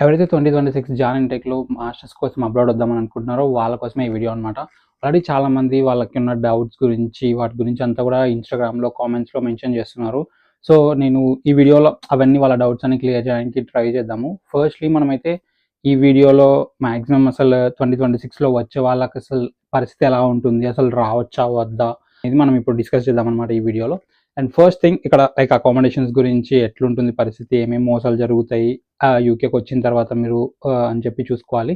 ఎవరైతే 2026 John ఇంటేక్‌లో masters కోసం abroad వద్దామని అనుకుంటున్నారో వాళ్ళ కోసమే ఈ వీడియో అనమాట. ఆల్రెడీ చాలామంది వాళ్ళకున్న డౌట్స్ గురించి, వాటి గురించి అంతా కూడా ఇన్‌స్టాగ్రామ్‌లో కామెంట్స్‌లో మెన్షన్ చేస్తున్నారు. సో, నేను ఈ వీడియోలో అవన్నీ వాళ్ళ డౌట్స్ అన్ని క్లియర్ చేయడానికి ట్రై చేద్దాము. ఫస్ట్‌లీ మనమైతే ఈ వీడియోలో మాక్సిమం అసలు 2026లో వచ్చే వాళ్ళకసలు పరిస్థితి ఎలా ఉంటుంది? అసలు రావచ్చా? వద్దా? అనేది మనం ఇప్పుడు డిస్కస్ చేద్దామనమాట ఈ వీడియోలో. అండ్ ఫస్ట్ థింగ్ ఇక్కడ లైక్ అకామిడేషన్స్ గురించి ఎట్లుంటుంది పరిస్థితి? ఏమేమి మోసాలు జరుగుతాయి? యూకేకొచ్చిన తర్వాత మీరు అని చెప్పి చూసుకోవాలి.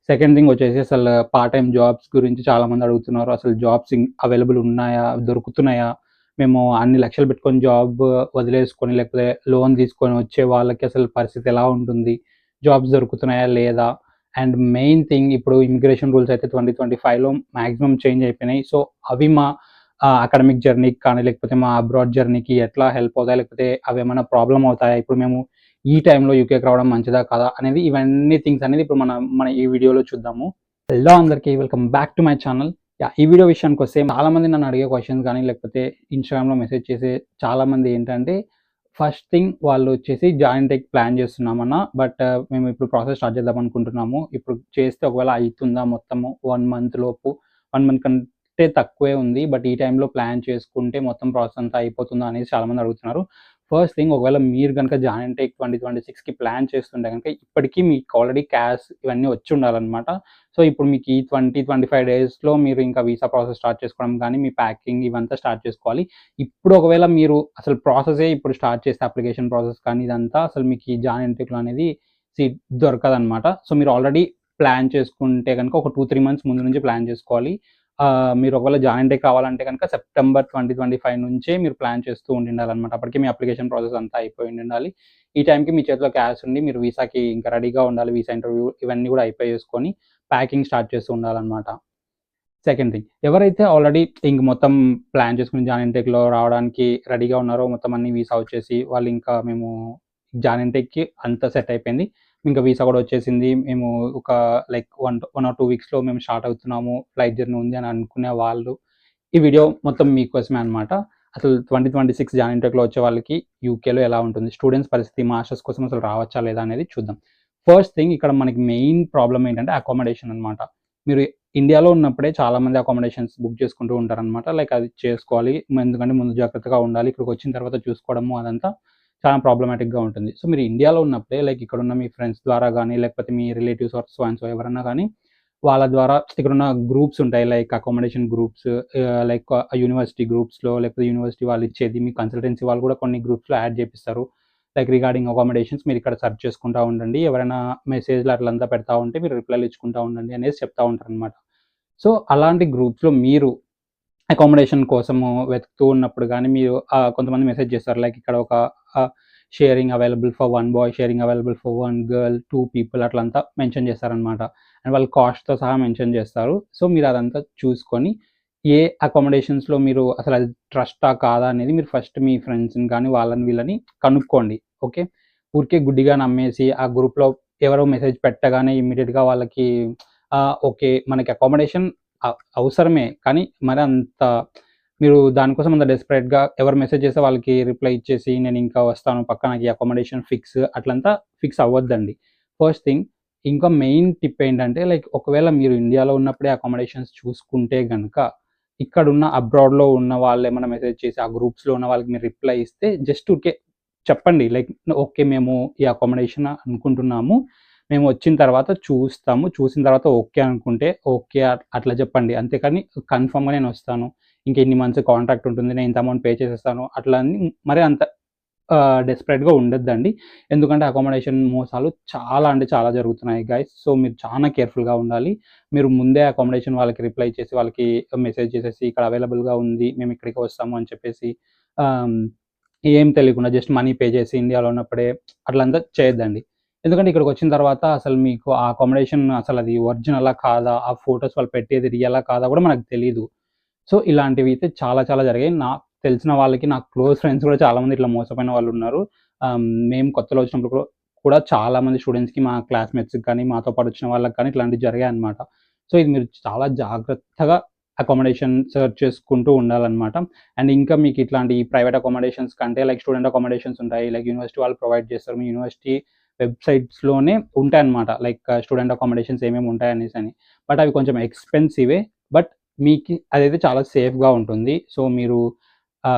సెకండ్ థింగ్ వచ్చేసి అసలు పార్ట్ టైమ్ జాబ్స్ గురించి చాలామంది అడుగుతున్నారు. అసలు జాబ్స్ అవైలబుల్ ఉన్నాయా? దొరుకుతున్నాయా? మేము అన్ని లక్షలు పెట్టుకొని జాబ్ వదిలేసుకొని లేకపోతే లోన్ తీసుకొని వచ్చే వాళ్ళకి అసలు పరిస్థితి ఎలా ఉంటుంది? జాబ్స్ దొరుకుతున్నాయా? లేదా? అండ్ మెయిన్ థింగ్ ఇప్పుడు ఇమిగ్రేషన్ రూల్స్ అయితే 2025లో మాక్సిమం చేంజ్ అయిపోయినాయి. సో, అవి మా అకాడమిక్ జర్నీకి కానీ లేకపోతే మా అబ్రాడ్ జర్నీకి ఎట్లా హెల్ప్ అవుతాయి? లేకపోతే అవేమన్నా ప్రాబ్లమ్ అవుతాయా? ఇప్పుడు మేము ఈ టైంలో యూకేకి రావడం మంచిదా కాదా? అనేది ఇవన్నీ థింగ్స్ అనేది ఇప్పుడు మన ఈ వీడియోలో చూద్దాము. హలో అందరికీ welcome back to my channel. ఈ వీడియో విషయానికొస్తే చాలామంది నన్ను అడిగే క్వెషన్స్ కానీ లేకపోతే ఇన్‌స్టాగ్రామ్‌లో మెసేజ్ చేసే చాలామంది ఏంటంటే ఫస్ట్ థింగ్ వాళ్ళు వచ్చేసి జాయిన్ టెక్ ప్లాన్ చేస్తున్నామన్నా. బట్ మేము ఇప్పుడు ప్రాసెస్ స్టార్ట్ చేద్దాం అనుకుంటున్నాము. ఇప్పుడు చేస్తే ఒకవేళ అయితుందా మొత్తము 1 మంత్ లోపు? 1 మంత్ కంటే తక్కువే ఉంది. బట్ ఈ టైంలో ప్లాన్ చేసుకుంటే మొత్తం ప్రాసెస్ అంతా అయిపోతుందా అనేది చాలామంది అడుగుతున్నారు. ఫస్ట్ థింగ్ ఒకవేళ మీరు గనుక జాయిన్ టెక్ 2026కి ప్లాన్ చేస్తుంటే గనుక ఇప్పటికి మీకు ఆల్రెడీ క్యాష్ ఇవన్నీ వచ్చి ఉండాలన్నమాట. సో, ఇప్పుడు మీకు ఈ 25 డేస్‌లో మీరు ఇంకా వీసా ప్రాసెస్ స్టార్ట్ చేసుకోవడం గానీ, మీ ప్యాకింగ్ ఇవంతా స్టార్ట్ చేసుకోవాలి. ఇప్పుడు ఒకవేళ మీరు అసలు ప్రాసెసే ఇప్పుడు స్టార్ట్ చేస్తే అప్లికేషన్ ప్రాసెస్ కానీ ఇదంతా అసలు మీకు ఈ జాయిన్ ఎంట్రీలో అనేది సీట్ దొరకదనమాట. సో, మీరు ఆల్రెడీ ప్లాన్ చేసుకుంటే గనుక ఒక 2, 3 మంత్స్ ముందు నుంచి ప్లాన్ చేసుకోవాలి. మీరు ఒకవేళ జాయిన్ డే కావాలంటే గనుక సెప్టెంబర్ 2025 నుంచే మీరు ప్లాన్ చేస్తూ ఉండిండాలనమాట. అప్పటికి మీ అప్లికేషన్ ప్రాసెస్ అంతా అయిపోయి ఉండిండాలి. ఈ టైంకి మీ చేతిలో క్యాష్ ఉండి మీరు వీసాకి ఇంకా రెడీగా ఉండాలి. వీసా ఇంటర్వ్యూ ఇవన్నీ కూడా అయిపోయేసుకొని ప్యాకింగ్ స్టార్ట్ చేస్తూ ఉండాలనమాట. సెకండ్ థింగ్ ఎవరైతే ఆల్రెడీ ఇంక మొత్తం ప్లాన్ చేసుకొని జాయిన్ ఇంటేక్‌లో రావడానికి రెడీగా ఉన్నారో మొత్తం అన్ని వీసా వచ్చేసి వాళ్ళు ఇంకా మేము జాయిన్ ఇంటేక్‌కి అంతా సెట్ అయిపోయింది. ఇంకా వీసా కూడా వచ్చేసింది. మేము ఒక లైక్ 1 ఆర్ 2 వీక్స్‌లో మేము స్టార్ట్ అవుతున్నాము. ఫ్లైట్ జర్నీ ఉంది అని అనుకునే వాళ్ళు ఈ వీడియో మొత్తం మీకోసమే అనమాట. అసలు 2026 జాయిన్ ఇంటేక్‌లో వచ్చే వాళ్ళకి యూకేలో ఎలా ఉంటుంది? స్టూడెంట్స్ పరిస్థితి మాస్టర్స్ కోసం అసలు రావచ్చా లేదా అనేది చూద్దాం. ఫస్ట్ థింగ్ ఇక్కడ మనకి మెయిన్ ప్రాబ్లమ్ ఏంటంటే అకామిడేషన్ అనమాట. మీరు ఇండియాలో ఉన్నప్పుడే చాలామంది అకామిడేషన్స్ బుక్ చేసుకుంటూ ఉంటారనమాట. లైక్ అది చేసుకోవాలి. ఎందుకంటే ముందు జాగ్రత్తగా ఉండాలి. ఇక్కడికొచ్చిన తర్వాత చూసుకోవడము అదంతా చాలా ప్రాబ్లమాటిక్‌గా ఉంటుంది. సో, మీరు ఇండియాలో ఉన్నప్పుడే లైక్ ఇక్కడున్న మీ ఫ్రెండ్స్ ద్వారా గానీ, లేకపోతే మీ relatives or so and so ఎవరన్నా గానీ, వాళ్ళ ద్వారా ఇక్కడున్న గ్రూప్స్ ఉంటాయి. Like accommodation groups like university గ్రూప్స్‌లో లేకపోతే యూనివర్సిటీ వాళ్ళు ఇచ్చేది మీ కన్సల్టెన్సీ వాళ్ళు కూడా కొన్ని గ్రూప్స్‌లో యాడ్ చేపిస్తారు. లైక్ రిగార్డింగ్ అకామిడేషన్స్ మీరు ఇక్కడ సెర్చ్ చేసుకుంటా ఉండండి. ఎవరైనా మెసేజ్‌లు అట్లంతా పెడతా ఉంటే మీరు రిప్లైలు ఇచ్చుకుంటా ఉండండి అనేసి చెప్తా ఉంటారనమాట. సో, అలాంటి గ్రూప్స్‌లో మీరు అకామిడేషన్ కోసము వెతుకుతూ ఉన్నప్పుడు గానీ, మీరు కొంతమంది మెసేజ్ చేస్తారు. లైక్ ఇక్కడ ఒక sharing available for 1 boy, sharing available for 1 girl, 2 people అట్లంతా మెన్షన్ చేస్తారనమాట. అండ్ వాళ్ళు కాస్ట్‌తో సహా మెన్షన్ చేస్తారు. సో, మీరు అదంతా చూసుకొని ఏ అకామిడేషన్స్‌లో మీరు అసలు అది ట్రస్టా కాదా అనేది మీరు ఫస్ట్ మీ ఫ్రెండ్స్‌ని గానీ, వాళ్ళని వీళ్ళని కనుక్కోండి. ఓకే. ఊరికే గుడ్డిగా నమ్మేసి ఆ గ్రూప్‌లో ఎవరో మెసేజ్ పెట్టగానే ఇమ్మీడియేట్‌గా వాళ్ళకి ఓకే. మనకి అకామిడేషన్ అవసరమే. కానీ మరి అంత మీరు దానికోసం అంత డెస్పరేట్‌గా ఎవరు మెసేజ్ చేస్తే వాళ్ళకి రిప్లై ఇచ్చేసి నేనింకా వస్తాను పక్కా నాకు ఈ అకామిడేషన్ ఫిక్స్ అట్లంతా ఫిక్స్ అవ్వద్దండి. ఫస్ట్ థింగ్ ఇంకా మెయిన్ టిప్ ఏంటంటే లైక్ ఒకవేళ మీరు ఇండియాలో ఉన్నప్పుడే అకామిడేషన్స్ చూసుకుంటే గనక ఇక్కడున్న అబ్రాడ్‌లో ఉన్న వాళ్ళేమన్నా మెసేజ్ చేసి ఆ గ్రూప్స్‌లో ఉన్న వాళ్ళకి మీరు రిప్లై ఇస్తే జస్ట్ ఊరికే చెప్పండి. Like okay. మేము ఈ అకామిడేషన్ అనుకుంటున్నాము. మేము వచ్చిన తర్వాత చూస్తాము. చూసిన తర్వాత ఓకే అనుకుంటే ఓకే అట్లా చెప్పండి. అంతేకాని కన్ఫర్మ్‌గా నేనొస్తాను. ఇంక ఇన్ని మంత్స్ కాంట్రాక్ట్ ఉంటుంది. నేను ఇంత అమౌంట్ పే చేసేస్తాను. అట్లా అని మరి అంత డెస్పరేట్‌గా ఉండొద్దండి. ఎందుకంటే అకామిడేషన్ మోసాలు చాలా అంటే చాలా జరుగుతున్నాయి గైస్. సో, మీరు చానా కేర్‌ఫుల్‌గా ఉండాలి. మీరు ముందే అకామిడేషన్ వాళ్ళకి రిప్లై చేసి వాళ్ళకి మెసేజ్ చేసేసి ఇక్కడ అవైలబుల్‌గా ఉంది. మేము ఇక్కడికి వస్తాము అని చెప్పేసి ఆహ్, ఏం తెలియకుండా జస్ట్ మనీ పే చేసి ఇండియాలో ఉన్నప్పుడే అట్లంతా చేయొద్దండి. ఎందుకంటే ఇక్కడికొచ్చిన తర్వాత అసలు మీకు ఆ అకామిడేషన్ అసలది ఒరిజినలా కాదా? ఆ ఫోటోస్ వాళ్ళు పెట్టేది రియలా కాదా? కూడా మనకు తెలీదు. సో, ఇలాంటివి అయితే చాలా చాలా జరిగాయి. నాకు తెలిసిన వాళ్ళకి నాకు క్లోజ్ ఫ్రెండ్స్ కూడా చాలామంది ఇట్లా మోసపోయిన వాళ్ళున్నారు. ఆహ్, మేము కొత్తలో వచ్చినప్పుడు కూడా చాలామంది స్టూడెంట్స్‌కి మా క్లాస్‌మేట్స్‌కి కానీ, మాతో పాటు వచ్చిన వాళ్ళకి కానీ ఇట్లాంటివి జరిగాయన్నమాట. సో, ఇది మీరు చాలా జాగ్రత్తగా అకామిడేషన్ సెర్చ్ చేసుకుంటూ ఉండాలన్నమాట. అండ్ ఇంకా మీకు ఇట్లాంటి ప్రైవేట్ అకామిడేషన్స్ కంటే లైక్ స్టూడెంట్ అకామిడేషన్స్ ఉంటాయి. లైక్ యూనివర్సిటీ వాళ్ళు ప్రొవైడ్ చేస్తారు. మీ యూనివర్సిటీ వెబ్‌సైట్స్‌లోనే ఉంటాయన్నమాట. లైక్ స్టూడెంట్ అకామిడేషన్స్ ఏమేమి ఉంటాయనేసని. బట్ అవి కొంచెం ఎక్స్‌పెన్సివే. బట్ మీకి అదైతే చాలా సేఫ్‌గా ఉంటుంది. సో, మీరు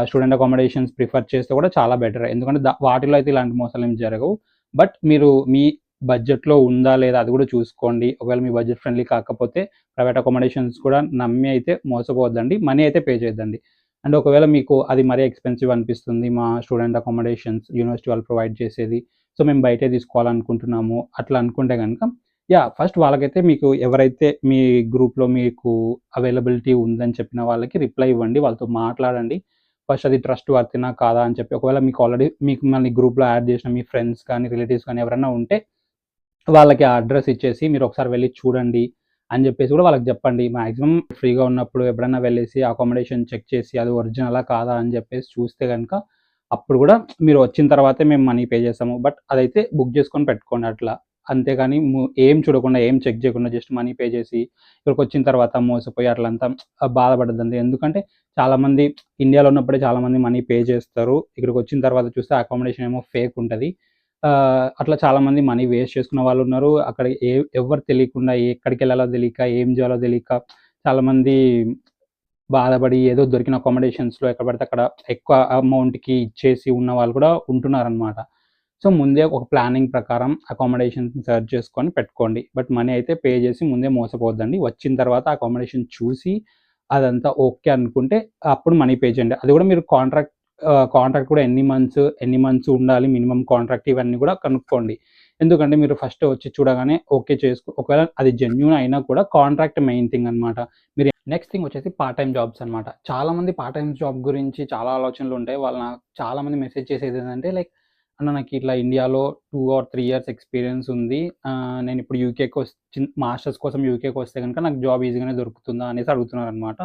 స్టూడెంట్ అకామిడేషన్స్ ప్రిఫర్ చేస్తే కూడా చాలా బెటర్. ఎందుకంటే వాటిలో అయితే ఇలాంటి మోసాలేమి జరగవు. బట్ మీరు మీ బడ్జెట్‌లో ఉందా లేదా అది కూడా చూసుకోండి. ఒకవేళ మీ బడ్జెట్ ఫ్రెండ్లీ కాకపోతే ప్రైవేట్ అకామిడేషన్స్ కూడా నమ్మి అయితే మోసపోవద్దండి. మనీ అయితే పే చేయొద్దండి. అండ్ ఒకవేళ మీకు అది మరీ ఎక్స్‌పెన్సివ్ అనిపిస్తుంది. మా స్టూడెంట్ అకామిడేషన్స్ యూనివర్సిటీ వాళ్ళు ప్రొవైడ్ చేసేది. సో, మేము బయటే తీసుకోవాలనుకుంటున్నాము. అట్లా అనుకుంటే గనుక ఫస్ట్ వాళ్ళకైతే మీకు ఎవరైతే మీ గ్రూప్‌లో మీకు అవైలబిలిటీ ఉందని చెప్పిన వాళ్ళకి రిప్లై ఇవ్వండి. వాళ్ళతో మాట్లాడండి. ఫస్ట్ అది ట్రస్ట్ వర్తినా కాదా అని చెప్పి. ఒకవేళ మీకు ఆల్రెడీ మిమ్మల్ని గ్రూప్‌లో యాడ్ చేసిన మీ ఫ్రెండ్స్ కానీ, రిలేటివ్స్ కానీ ఎవరైనా ఉంటే వాళ్ళకి ఆ అడ్రెస్ ఇచ్చేసి మీరొకసారి వెళ్లి చూడండి అని జెప్పేసి గూడా వాళ్ళకి జెప్పండి. మాక్సిమం ఫ్రీగా ఉన్నప్పుడు ఎప్పుడైనా వెళ్ళేసి అకామిడేషన్ చెక్ చేసి అది ఒరిజినలా కాదా అని జెప్పేసి చూస్తే గనక అప్పుడు గూడా మీరు వచ్చిన తర్వాతే మేము మనీ పే చేస్తాము. బట్ అదైతే బుక్ జేసుకొని పెట్టుకోండి అట్లా. అంతేగాని ఏం చూడకుండా, ఏం చెక్ జేయకుండా జస్ట్ మనీ పే చేసి ఇక్కడికొచ్చిన తర్వాత మోసపోయి అట్లంతా బాధపడొద్దండి. ఎందుకంటే చాలామంది ఇండియాలో ఉన్నప్పుడే చాలామంది మనీ పే చేస్తారు. ఇక్కడికొచ్చిన తర్వాత చూస్తే అకామిడేషన్ ఏమో ఫేక్ ఉంటది. అట్లా చాలామంది మనీ వేస్ట్ చేసుకున్న వాళ్ళున్నారు. అక్కడ ఎవ్వరు తెలియకుండా ఎక్కడికెళ్ళాలో తెలియక, ఏం జేయాలో తెలియక చాలామంది బాధపడి ఏదో దొరికిన అకామిడేషన్స్‌లో ఎక్కడ పడితే అక్కడ ఎక్కువ అమౌంట్‌కి ఇచ్చేసి ఉన్న వాళ్ళు కూడా ఉంటున్నారనమాట. సో, ముందే ఒక ప్లానింగ్ ప్రకారం అకామిడేషన్స్‌ని సెర్చ్ చేసుకొని పెట్టుకోండి. బట్ మనీ అయితే పే చేసి ముందే మోసపోవద్దండి. వచ్చిన తర్వాత అకామిడేషన్ చూసి అదంతా ఓకే అనుకుంటే అప్పుడు మనీ పే చేయండి. అది కూడా మీరు కాంట్రాక్ట్ కూడా ఎన్ని మంత్స్ ఉండాలి మినిమమ్ కాంట్రాక్ట్ ఇవన్నీ కూడా కనుక్కోండి. ఎందుకంటే మీరు ఫస్ట్ వచ్చి చూడగానే ఓకే ఒకవేళ అది జెన్యూన్ అయినా కూడా కాంట్రాక్ట్ మెయిన్ థింగ్ అన్నమాట. మీరు నెక్స్ట్ థింగ్ వచ్చేసి పార్ట్ టైమ్ జాబ్స్ అన్నమాట. చాలామంది పార్ట్ టైమ్ జాబ్ గురించి చాలా ఆలోచనలుంటాయి. వాళ్ళు నాకు చాలామంది మెసేజ్ చేసేదేంటంటే లైక్ అన్న నాకు ఇట్లా ఇండియాలో 2 ఆర్ 3 ఇయర్స్ ఎక్స్‌పీరియన్స్ ఉంది. నేనిప్పుడు మాస్టర్స్ కోసం యూకేకొస్తే గనుక నాకు జాబ్ ఈజీగానే దొరుకుతుందా అనేసి అడుగుతున్నారన్నమాట.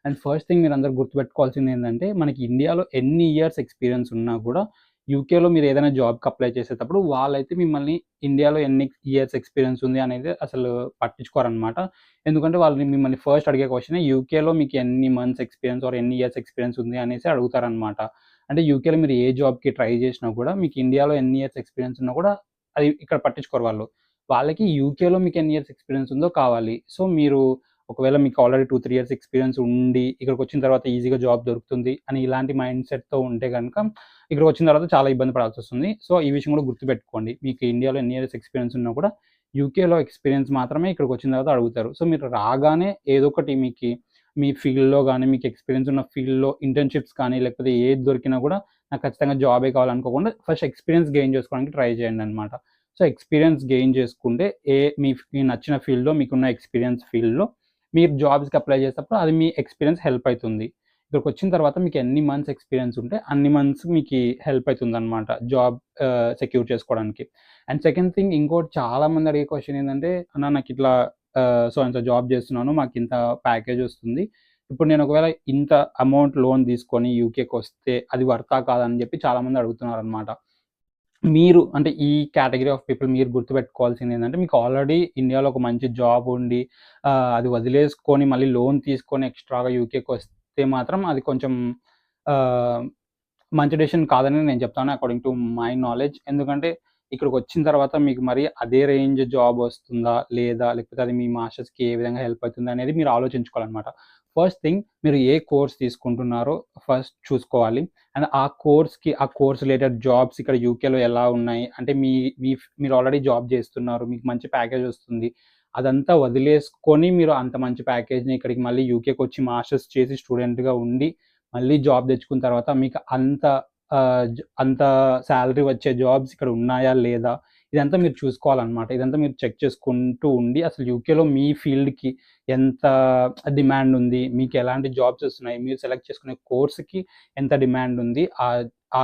అండ్ ఫస్ట్ థింగ్ మీరందరూ గుర్తుపెట్టుకోవాల్సిందేంటంటే, మనకి ఇండియాలో ఎన్ని ఇయర్స్ ఎక్స్‌పీరియన్స్ ఉన్నా కూడా, యూకేలో మీరేదైనా జాబ్‌కి అప్లై చేసేటప్పుడు వాళ్ళైతే మిమ్మల్ని ఇండియాలో ఎన్ని ఇయర్స్ ఎక్స్‌పీరియన్స్ ఉంది అనేది అసలు పట్టించుకోరనమాట. ఎందుకంటే వాళ్ళు మిమ్మల్ని ఫస్ట్ అడిగే క్వెషనే యూకేలో మీకు ఎన్ని మంత్స్ ఎక్స్‌పీరియన్స్ ఆర్ ఎన్ని ఇయర్స్ ఎక్స్‌పీరియన్స్ ఉంది అనేసి అడుగుతారనమాట. అంటే యూకేలో మీరు ఏ జాబ్‌కి ట్రై చేసినా కూడా మీకు ఇండియాలో ఎన్ని ఇయర్స్ ఎక్స్‌పీరియన్స్ ఉన్నా కూడా అది ఇక్కడ పట్టించుకోరు వాళ్ళు. వాళ్ళకి యూకేలో మీకు ఎన్ని ఇయర్స్ ఎక్స్‌పీరియన్స్ ఉందో కావాలి. సో, మీరు ఒకవేళ మీకు ఆల్రెడీ 2, 3 ఇయర్స్ ఎక్స్‌పీరియన్స్ ఉండి, ఇక్కడికొచ్చిన తర్వాత ఈజీగా జాబ్ దొరుకుతుంది అని ఇలాంటి మైండ్ సెట్‌తో ఉంటే గనక, ఇక్కడికొచ్చిన తర్వాత చాలా ఇబ్బంది పడాల్సొస్తుంది. సో, ఈ విషయం కూడా గుర్తుపెట్టుకోండి. మీకు ఇండియాలో ఎన్ని ఇయర్స్ ఎక్స్‌పీరియన్స్ ఉన్నా కూడా, యూకేలో ఎక్స్‌పీరియన్స్ మాత్రమే ఇక్కడికొచ్చిన తర్వాత అడుగుతారు. సో, మీరు రాగానే ఏదో ఒకటి మీ ఫీల్డ్‌లో గాని, మీకు ఎక్స్‌పీరియన్స్ ఉన్న ఫీల్డ్‌లో ఇంటర్న్‌షిప్స్ కానీ, లేకపోతే ఏది దొరికినా కూడా నాకు ఖచ్చితంగా జాబే కావాలనుకోకుండా ఫస్ట్ ఎక్స్‌పీరియన్స్ గెయిన్ చేసుకోవడానికి ట్రై చేయండనమాట. సో, ఎక్స్‌పీరియన్స్ గెయిన్ చేసుకుంటే మీకు నచ్చిన ఫీల్డ్‌లో మీకున్న ఎక్స్‌పీరియన్స్ ఫీల్డ్‌లో మీరు జాబ్స్‌కి అప్లై చేసేటప్పుడు అది మీ ఎక్స్‌పీరియన్స్ హెల్ప్ అయితుంది. ఇక్కడికొచ్చిన తర్వాత మీకు ఎన్ని మంత్స్ ఎక్స్‌పీరియన్స్ ఉంటే అన్ని మంత్స్ మీకి హెల్ప్ అయితుందనమాట జాబ్ సెక్యూర్ చేసుకోవడానికి. అండ్ సెకండ్ థింగ్ ఇంకోటి చాలా మంది అడిగే క్వెషన్ ఏందంటే, "అన్న నాకిట్లా సో అండ్ సో జాబ్ చేస్తున్నాను. మాకింత ప్యాకేజ్ వస్తుంది. ఇప్పుడు నేను ఒకవేళ ఇంత అమౌంట్ లోన్ తీసుకొని యూకేకొస్తే అది వర్తా కాదా?" అని చెప్పి చాలామంది అడుగుతున్నారనమాట. మీరు అంటే ఈ కేటగరీ ఆఫ్ పీపుల్ మీరు గుర్తుపెట్టుకోవాల్సిందేంటంటే, మీకు ఆల్రెడీ ఇండియాలో ఒక మంచి జాబ్ ఉండి, అది వదిలేసుకొని మళ్ళీ లోన్ తీసుకొని ఎక్స్‌ట్రాగా యూకేకొస్తే మాత్రం అది కొంచెం ఆహ్, మంచి డెసిషన్ కాదని నేను చెప్తాను అకార్డింగ్ టు మై నాలెడ్జ్. ఎందుకంటే ఇక్కడికొచ్చిన తర్వాత మీకు మరి అదే రేంజ్ జాబ్ వస్తుందా? లేదా? లేకపోతే అది మీ మాస్టర్స్‌కి ఏ విధంగా హెల్ప్ అవుతుంది అనేది మీరు ఆలోచించుకోవాలనమాట. ఫస్ట్ థింగ్ మీరు ఏ కోర్స్ తీసుకుంటున్నారో ఫస్ట్ చూసుకోవాలి. అండ్ ఆ కోర్స్ రిలేటెడ్ జాబ్స్ ఇక్కడ యూకేలో ఎలా ఉన్నాయి? అంటే మీ మీ మీరు ఆల్రెడీ జాబ్ చేస్తున్నారు. మీకు మంచి ప్యాకేజ్ వస్తుంది. అదంతా వదిలేసుకొని మీరు అంత మంచి ప్యాకేజ్‌ని ఇక్కడికి మళ్ళీ యూకేకొచ్చి మాస్టర్స్ చేసి స్టూడెంట్‌గా ఉండి, మళ్ళీ జాబ్ తెచ్చుకున్న తర్వాత మీకు అంత సాలరీ వచ్చే జాబ్స్ ఇక్కడ ఉన్నాయా? లేదా? ఇదంతా మీరు చూసుకోవాలనమాట. ఇదంతా మీరు చెక్ చేసుకుంటూ ఉండి అసలు యూకేలో మీ ఫీల్డ్‌కి ఎంత డిమాండ్ ఉంది? మీకెలాంటి జాబ్స్ వస్తున్నాయి? మీరు సెలెక్ట్ చేసుకునే కోర్స్‌కి ఎంత డిమాండ్ ఉంది? ఆ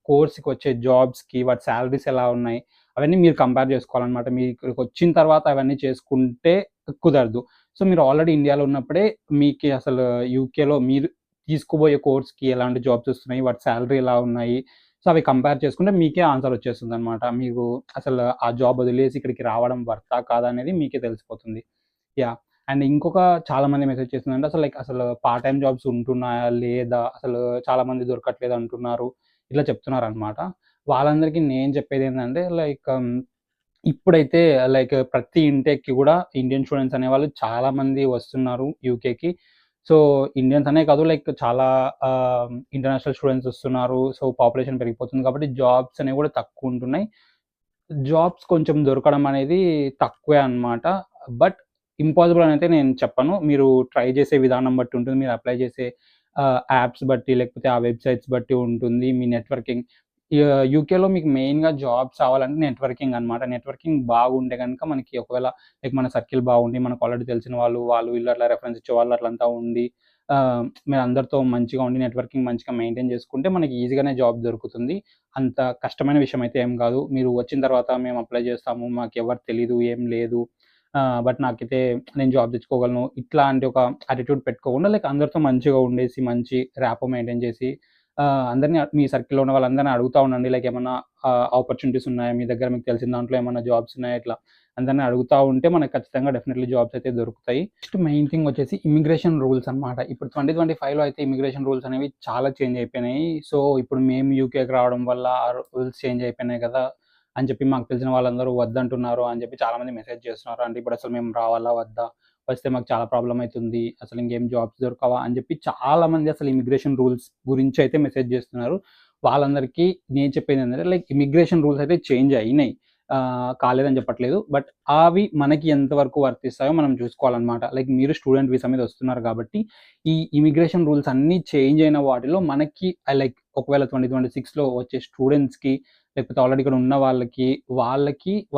కోర్స్‌కి వచ్చే జాబ్స్‌కి వాటి సాలరీస్ ఎలా ఉన్నాయి? అవన్నీ మీరు కంపేర్ చేసుకోవాలనమాట. మీరు ఇక్కడికొచ్చిన తర్వాత అవన్నీ చేసుకుంటే కుదరదు. సో, మీరు ఆల్రెడీ ఇండియాలో ఉన్నప్పుడే మీకి అసలు యూకేలో మీరు తీసుకోబోయే కోర్స్‌కి ఎలాంటి జాబ్స్ వస్తున్నాయి? వాటి సాలరీ ఎలా ఉన్నాయి? సో, అవి కంపేర్ చేసుకుంటే మీకే ఆన్సర్ వచ్చేస్తుందనమాట. మీకు అసలు ఆ జాబ్ వదిలేసి ఇక్కడికి రావడం వర్తా కాదా అనేది మీకే తెలిసిపోతుంది. యాహ్! అండ్ ఇంకొక చాలామంది మెసేజ్ చేసిందంటే అసలు పార్ట్ టైమ్ జాబ్స్ ఉంటున్నాయా? లేదా? అసలు చాలామంది దొరకట్లేదు అంటున్నారు. ఇట్లా చెప్తున్నారనమాట. వాళ్ళందరికీ నేను చెప్పేదేంటంటే లైక్ ఇప్పుడైతే లైక్ ప్రతి ఇంటేక్‌కి గూడా ఇండియన్ స్టూడెంట్స్ అనేవాళ్ళు చాలామంది వస్తున్నారు యూకేకి. సో, ఇండియన్స్ అనే కాదు లైక్ చాలా ఇంటర్నేషనల్ స్టూడెంట్స్ వస్తున్నారు. సో, పాపులేషన్ పెరిగిపోతుంది కాబట్టి జాబ్స్ అనేవి గూడా తక్కువుంటున్నాయి. జాబ్స్ కొంచెం దొరకడం అనేది తక్కువే అన్నమాట. బట్ ఇంపాసిబుల్ అనైతే నేను చెప్పను. మీరు ట్రై చేసే విధానం బట్టి ఉంటుంది. మీరు అప్లై చేసే యాప్స్ బట్టి లేకపోతే ఆ వెబ్‌సైట్స్ బట్టి ఉంటుంది. మీ నెట్వర్కింగ్ యూకేలో మీకు మెయిన్‌గా జాబ్స్ రావాలంటే నెట్వర్కింగ్ అన్నమాట. నెట్వర్కింగ్ బాగుంటే గనుక మనకి ఒకవేళ లైక్ మన సర్కిల్ బాగుండి, మనకు ఆల్రెడీ తెలిసిన వాళ్ళు వీళ్ళు అట్లా రెఫరెన్స్ ఇచ్చేవాళ్ళు అట్లంతా ఉండి మీరు అందరితో మంచిగా ఉండి నెట్వర్కింగ్ మంచిగా మెయింటైన్ చేసుకుంటే మనకి ఈజీగానే జాబ్ దొరుకుతుంది. అంత కష్టమైన విషయం అయితే ఏం గాదు. మీరు వచ్చిన తర్వాత మేము అప్లై చేస్తాము. మాకెవ్వరు తెలీదు, ఏం లేదు. బట్ నాకైతే నేను జాబ్ తెచ్చుకోగలను. ఇట్లాంటి ఒక యాటిట్యూడ్ పెట్టుకోకుండా లైక్ అందరితో మంచిగా ఉండేసి, మంచి ర్యాపో మెయింటైన్ చేసి అందరిని మీ సర్కిల్‌లో ఉన్న వాళ్ళందరిని అడుగుతా ఉండండి. లైక్ ఏమన్నా ఆపర్చునిటీస్ ఉన్నాయా? మీ దగ్గర మీకు తెలిసిన దాంట్లో ఏమన్నా జాబ్స్ ఉన్నాయా? ఇట్లా అందరిని అడుగుతా ఉంటే మనకు ఖచ్చితంగా డెఫినెట్‌లీ జాబ్స్ అయితే దొరుకుతాయి. నెక్స్ట్ మెయిన్ థింగ్ వచ్చేసి ఇమిగ్రేషన్ రూల్స్ అన్నమాట. ఇప్పుడు 2025లో అయితే ఇమిగ్రేషన్ రూల్స్ అనేవి చాలా చేంజ్ అయిపోయినాయి. సో, ఇప్పుడు మేము యూకేకి రావడం వల్ల ఆ రూల్స్ చేంజ్ అయిపోయినాయి కదా! అని చెప్పి మాకు తెలిసిన వాళ్ళందరూ వద్దంటున్నారు అని చెప్పి చాలామంది మెసేజ్ చేస్తున్నారు. అంటే ఇప్పుడసలు మేము రావాలా? వద్దా? వస్తే మాకు చాలా ప్రాబ్లమ్ అయితుంది. అసలు ఇంకేం జాబ్స్ దొరకవా? అని చెప్పి చాలామంది అసలు ఇమిగ్రేషన్ రూల్స్ గురించి అయితే మెసేజ్ చేస్తున్నారు. వాళ్ళందరికీ నేను చెప్పేదేంటంటే లైక్ ఇమిగ్రేషన్ రూల్స్ అయితే చేంజ్ అయినాయి. కాలేదని చెప్పట్లేదు. బట్ అవి మనకి ఎంతవరకు వర్తిస్తాయో మనం చూసుకోవాలన్నమాట. లైక్ మీరు స్టూడెంట్ వీసా మీద వస్తున్నారు కాబట్టి, ఈ ఇమిగ్రేషన్ రూల్స్ అన్నీ చేంజ్ అయిన వాటిలో మనకి లైక్ ఒకవేళ 2026లో వచ్చే స్టూడెంట్స్‌కి లేకపోతే ఆల్రెడీ ఇక్కడ ఉన్న వాళ్ళకి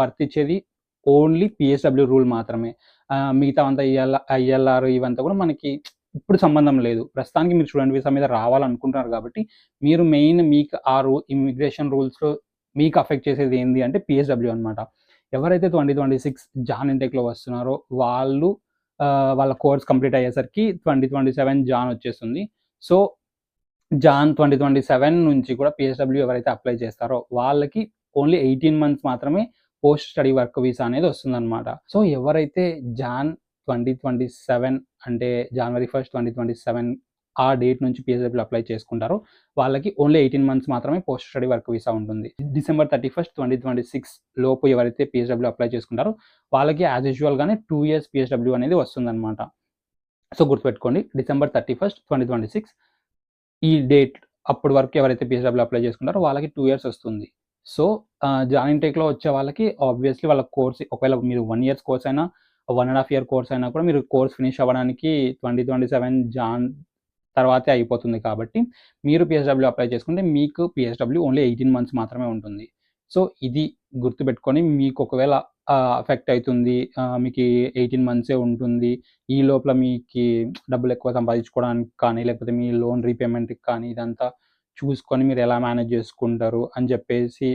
వర్తించేది ఓన్లీ పీఎస్‌డబ్ల్యూ రూల్ మాత్రమే. మిగతావంతా ఐఎల్ఆర్ ఇవంతా కూడా మనకి ఇప్పుడు సంబంధం లేదు. ప్రస్తుతానికి మీరు స్టూడెంట్ వీసా మీద రావాలనుకుంటున్నారు కాబట్టి, మీరు మెయిన్ మీకు ఆ ఇమిగ్రేషన్ రూల్స్‌లో మీకు అఫెక్ట్ చేసేది ఏంది అంటే పీఎస్‌డబ్ల్యూ అనమాట. ఎవరైతే 2026 జాన్ ఇంటేక్‌లో వస్తున్నారో వాళ్ళు వాళ్ళ కోర్స్ కంప్లీట్ అయ్యేసరికి 2027 జాన్ వచ్చేస్తుంది. సో, జాన్ 2027 నుంచి కూడా పీఎస్‌డబ్ల్యూ ఎవరైతే అప్లై చేస్తారో వాళ్ళకి ఓన్లీ 18 మంత్స్ మాత్రమే పోస్ట్ స్టడీ వర్క్ వీసా అనేది వస్తుందనమాట. సో, ఎవరైతే జాన్ 2027 అంటే జనవరి 1, 2027 ఆ డేట్ నుంచి పీఎస్‌డబ్ల్యూ అప్లై చేసుకుంటారో వాళ్ళకి ఓన్లీ 18 మంత్స్ మాత్రమే పోస్ట్ స్టడీ వర్క్ వీసా ఉంటుంది. డిసెంబర్ 31, 2026 లోపు ఎవరైతే పీఎస్‌డబ్ల్యూ అప్లై చేసుకుంటారో వాళ్ళకి యాస్ యూజువల్‌గానే 2 ఇయర్స్ పీఎస్‌డబ్ల్యూ అనేది వస్తుందనమాట. సో, గుర్తుపెట్టుకోండి డిసెంబర్ 31, 2026 ఈ డేట్ అప్పటి వరకు ఎవరైతే పీఎస్‌డబ్ల్యూ అప్లై చేసుకుంటారో వాళ్ళకి 2 ఇయర్స్ వస్తుంది. సో, జాయిన్ ఇంటేక్‌లో వచ్చే వాళ్ళకి ఆబ్వియస్‌లీ వాళ్ళ కోర్స్ ఒకవేళ మీరు 1 ఇయర్స్ కోర్స్ అయినా, 1 ½ ఇయర్ కోర్స్ అయినా కూడా మీరు కోర్స్ ఫినిష్ అవ్వడానికి 2027 జాన్ తర్వాతే అయిపోతుంది కాబట్టి, మీరు పీఎస్‌డబ్ల్యూ అప్లై చేసుకుంటే మీకు పీఎస్‌డబ్ల్యూ ఓన్లీ 18 మంత్స్ మాత్రమే ఉంటుంది. సో, ఇది గుర్తుపెట్టుకొని మీకు ఒకవేళ ఎఫెక్ట్ అయితుంది. మీకీ 18 మంత్సే ఉంటుంది. ఈ లోపల మీకి డబ్బులెక్కువ సంపాదించుకోవడానికి కానీ, లేకపోతే మీ లోన్ రీపేమెంట్‌కి కానీ ఇదంతా చూసుకొని మీరెలా మేనేజ్ జేసుకుంటారు అని జెప్పేసి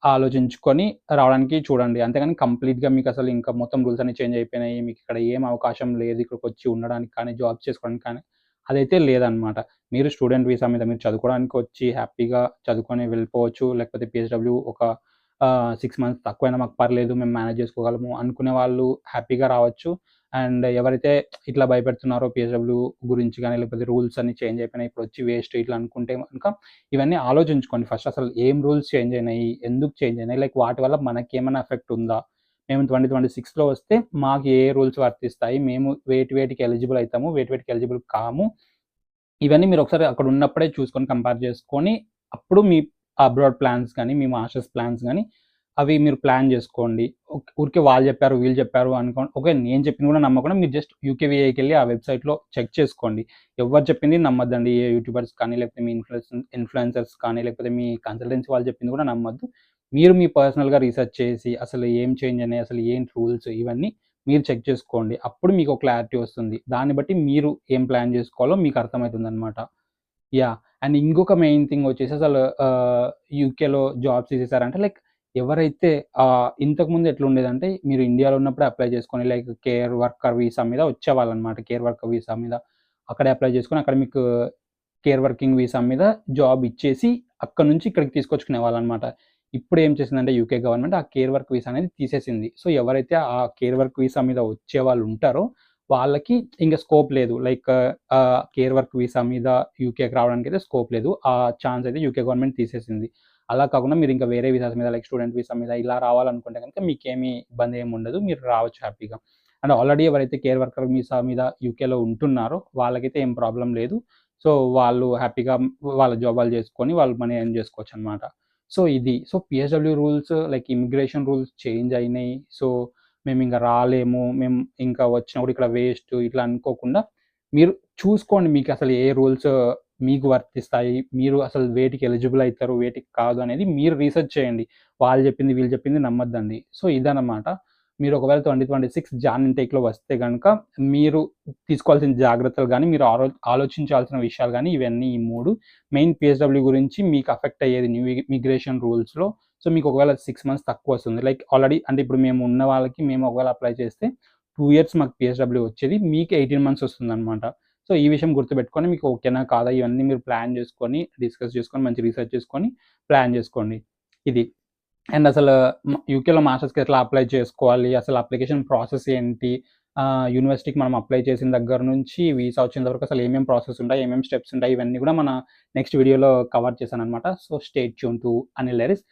ఆలోచించుకొని రావడానికి చూడండి. అంతేగాని కంప్లీట్‌గా మీకసలు ఇంకా మొత్తం రూల్స్ అన్నీ చేంజ్ అయిపోయినాయి. మీకిక్కడ ఏం అవకాశం లేదు. ఇక్కడికొచ్చి ఉండడానికి కానీ, జాబ్ చేసుకోవడానికి కానీ అదైతే లేదనమాట. మీరు స్టూడెంట్ వీసా మీద మీరు చదువుకోవడానికొచ్చి హ్యాపీగా చదువుకొని వెళ్ళిపోవచ్చు. లేకపోతే పీఎస్‌డబ్ల్యూ ఒక 6 మంత్స్ తక్కువైనా మాకు పర్లేదు. మేము మేనేజ్ చేసుకోగలము అనుకునే వాళ్ళు హ్యాపీగా రావచ్చు. అండ్ ఎవరైతే ఇట్లా భయపెడుతున్నారో పీఎస్‌డబ్ల్యూ గురించి గాని, లేకపోతే రూల్స్ అన్నీ చేంజ్ అయిపోయినాయి. ఇప్పుడొచ్చి వేస్ట్ ఇట్లా అనుకుంటే గనుక ఇవన్నీ ఆలోచించుకోండి. ఫస్ట్ అసలు ఏం రూల్స్ చేంజ్ అయినాయి? ఎందుకు చేంజ్ అయినాయి? లైక్ వాటి వల్ల మనకేమైనా ఎఫెక్ట్ ఉందా? మేము 2026లో వస్తే మాకు ఏ రూల్స్ వర్తిస్తాయి? మేము వేటికి ఎలిజిబుల్ అయితాము? వేటికి ఎలిజిబుల్ కాము? ఇవన్నీ మీరొకసారి అక్కడున్నప్పుడే చూసుకొని కంపేర్ చేసుకొని, అప్పుడు మీ అబ్రాడ్ ప్లాన్స్ గాని, మీ మాస్టర్స్ ప్లాన్స్ గాని, అవి మీరు ప్లాన్ జేసుకోండి. ఊరికే వాళ్ళు జెప్పారు, వీళ్ళు జెప్పారు ఓకే. నేను చెప్పింది గూడా నమ్మకుండా మీరు జస్ట్ యూకేవీఐకెళ్ళి ఆ వెబ్‌సైట్‌లో చెక్ చేసుకోండి. ఎవ్వరు చెప్పింది నమ్మొద్దండి. ఏ యూట్యూబర్స్ కానీ, లేకపోతే మీ ఇన్‌ఫ్లుయెన్సర్స్ కానీ, లేకపోతే మీ కన్సల్టెన్సీ వాళ్ళు చెప్పింది గూడా నమ్మొద్దు. మీరు మీ పర్సనల్‌గా రీసెర్చ్ చేసి, అసలు ఏం చేంజ్ అయినాయి, అసలు ఏంటి రూల్స్ ఇవన్నీ మీరు చెక్ చేసుకోండి. అప్పుడు మీకో క్లారిటీ వస్తుంది. దాన్ని బట్టి మీరు ఏం ప్లాన్ జేసుకోవాలో మీకు అర్థమైతుందనమాట. యాహ్! అండ్ ఇంకొక మెయిన్ థింగ్ వచ్చేసి అసలు యూకేలో జాబ్స్ తీసేసారంటే లైక్ ఎవరైతే ఇంతకుముందు ఎట్లుండేదంటే మీరు ఇండియాలో ఉన్నప్పుడే అప్లై చేసుకొని లైక్ కేర్ వర్కర్ వీసా మీద వచ్చేవాళ్ళనమాట. కేర్ వర్కర్ వీసా మీద అక్కడే అప్లై చేసుకొని అక్కడ మీకు కేర్ వర్కింగ్ వీసా మీద జాబ్ ఇచ్చేసి అక్కడి నుంచి ఇక్కడికి తీసుకొచ్చుకునేవాళ్ళనమాట. ఇప్పుడు ఏం చేసిందంటే యూకే గవర్నమెంట్ ఆ కేర్ వర్క్ వీసా అనేది తీసేసింది. సో, ఎవరైతే ఆ కేర్ వర్క్ వీసా మీద వచ్చేవాళ్ళు ఉంటారో వాళ్ళకి ఇంక స్కోప్ లేదు. లైక్ కేర్ వర్క్ వీసా మీద యూకేకి రావడానికైతే స్కోప్ లేదు. ఆ ఛాన్స్ అయితే యూకే గవర్నమెంట్ తీసేసింది. అలా కాకుండా మీరు ఇంకా వేరే వీసాస్ మీద లైక్ స్టూడెంట్ వీసా మీద ఇలా రావాలనుకుంటే కనుక మీకేమీ ఇబ్బంది ఏమి ఉండదు. మీరు రావచ్చు హ్యాపీగా. అండ్ ఆల్రెడీ ఎవరైతే కేర్ వర్కర్ వీసా మీద యూకేలో ఉంటున్నారో వాళ్ళకైతే ఏం ప్రాబ్లమ్ లేదు. సో, వాళ్ళు హ్యాపీగా వాళ్ళ జాబ్ వాళ్ళు చేసుకొని వాళ్ళు మనీ ఎర్న్ చేసుకోవచ్చనమాట. సో, ఇది. So, PSW rules like immigration rules change అయినాయి. సో, మేమింక రాలేము. మేము ఇంకా వచ్చినా కూడా ఇక్కడ వేస్ట్ ఇట్లా అనుకోకుండా మీరు చూసుకోండి మీకసలు ఏ రూల్స్ మీకు వర్తిస్తాయి. మీరు అసలు వేటికి ఎలిజిబుల్ అయితారు, వేటికి కాదు అనేది మీరు రీసెర్చ్ చేయండి. వాళ్ళు చెప్పింది, వీళ్ళు చెప్పింది నమ్మొద్దండి. సో, ఇదనమాట. మీరు ఒకవేళ 2026 జాన్ ఇంటేక్‌లో వస్తే గనక మీరు తీసుకోవాల్సిన జాగ్రత్తలు గానీ, మీరు ఆలోచించాల్సిన విషయాలు గానీ ఇవన్నీ ఈ 3 మెయిన్ పీఎస్‌డబ్ల్యూ గురించి మీకు అఫెక్ట్ అయ్యేది న్యూ ఇమిగ్రేషన్ రూల్స్‌లో. సో, మీకు ఒకవేళ 6 మంత్స్ తక్కువొస్తుంది. లైక్ ఆల్రెడీ అంటే ఇప్పుడు మేము ఉన్న వాళ్ళకి మేము ఒకవేళ అప్లై చేస్తే 2 ఇయర్స్ మాకు పీఎస్‌డబ్ల్యూ వచ్చేది. మీకు 18 మంత్స్ వస్తుందనమాట. సో, ఈ విషయం గుర్తుపెట్టుకొని మీకు ఓకేనా? కాదా? ఇవన్నీ మీరు ప్లాన్ చేసుకొని, డిస్కస్ చేసుకొని, మంచి రీసెర్చ్ చేసుకొని ప్లాన్ చేసుకోండి. ఇది. అండ్ అసలు యూకేలో మాస్టర్స్‌కి ఎట్లా అప్లై చేసుకోవాలి? అసలు అప్లికేషన్ ప్రాసెస్ ఏంటి? యూనివర్సిటీకి మనం అప్లై చేసిన దగ్గర నుంచి వీసా వచ్చేంత వరకు అసలు ఏమేం ప్రాసెస్ ఉంటాయి? ఏమేం స్టెప్స్ ఉంటాయి? ఇవన్నీ కూడా మన నెక్స్ట్ వీడియోలో కవర్ చేశాననమాట. So, stay tune to Anil లెరిస్.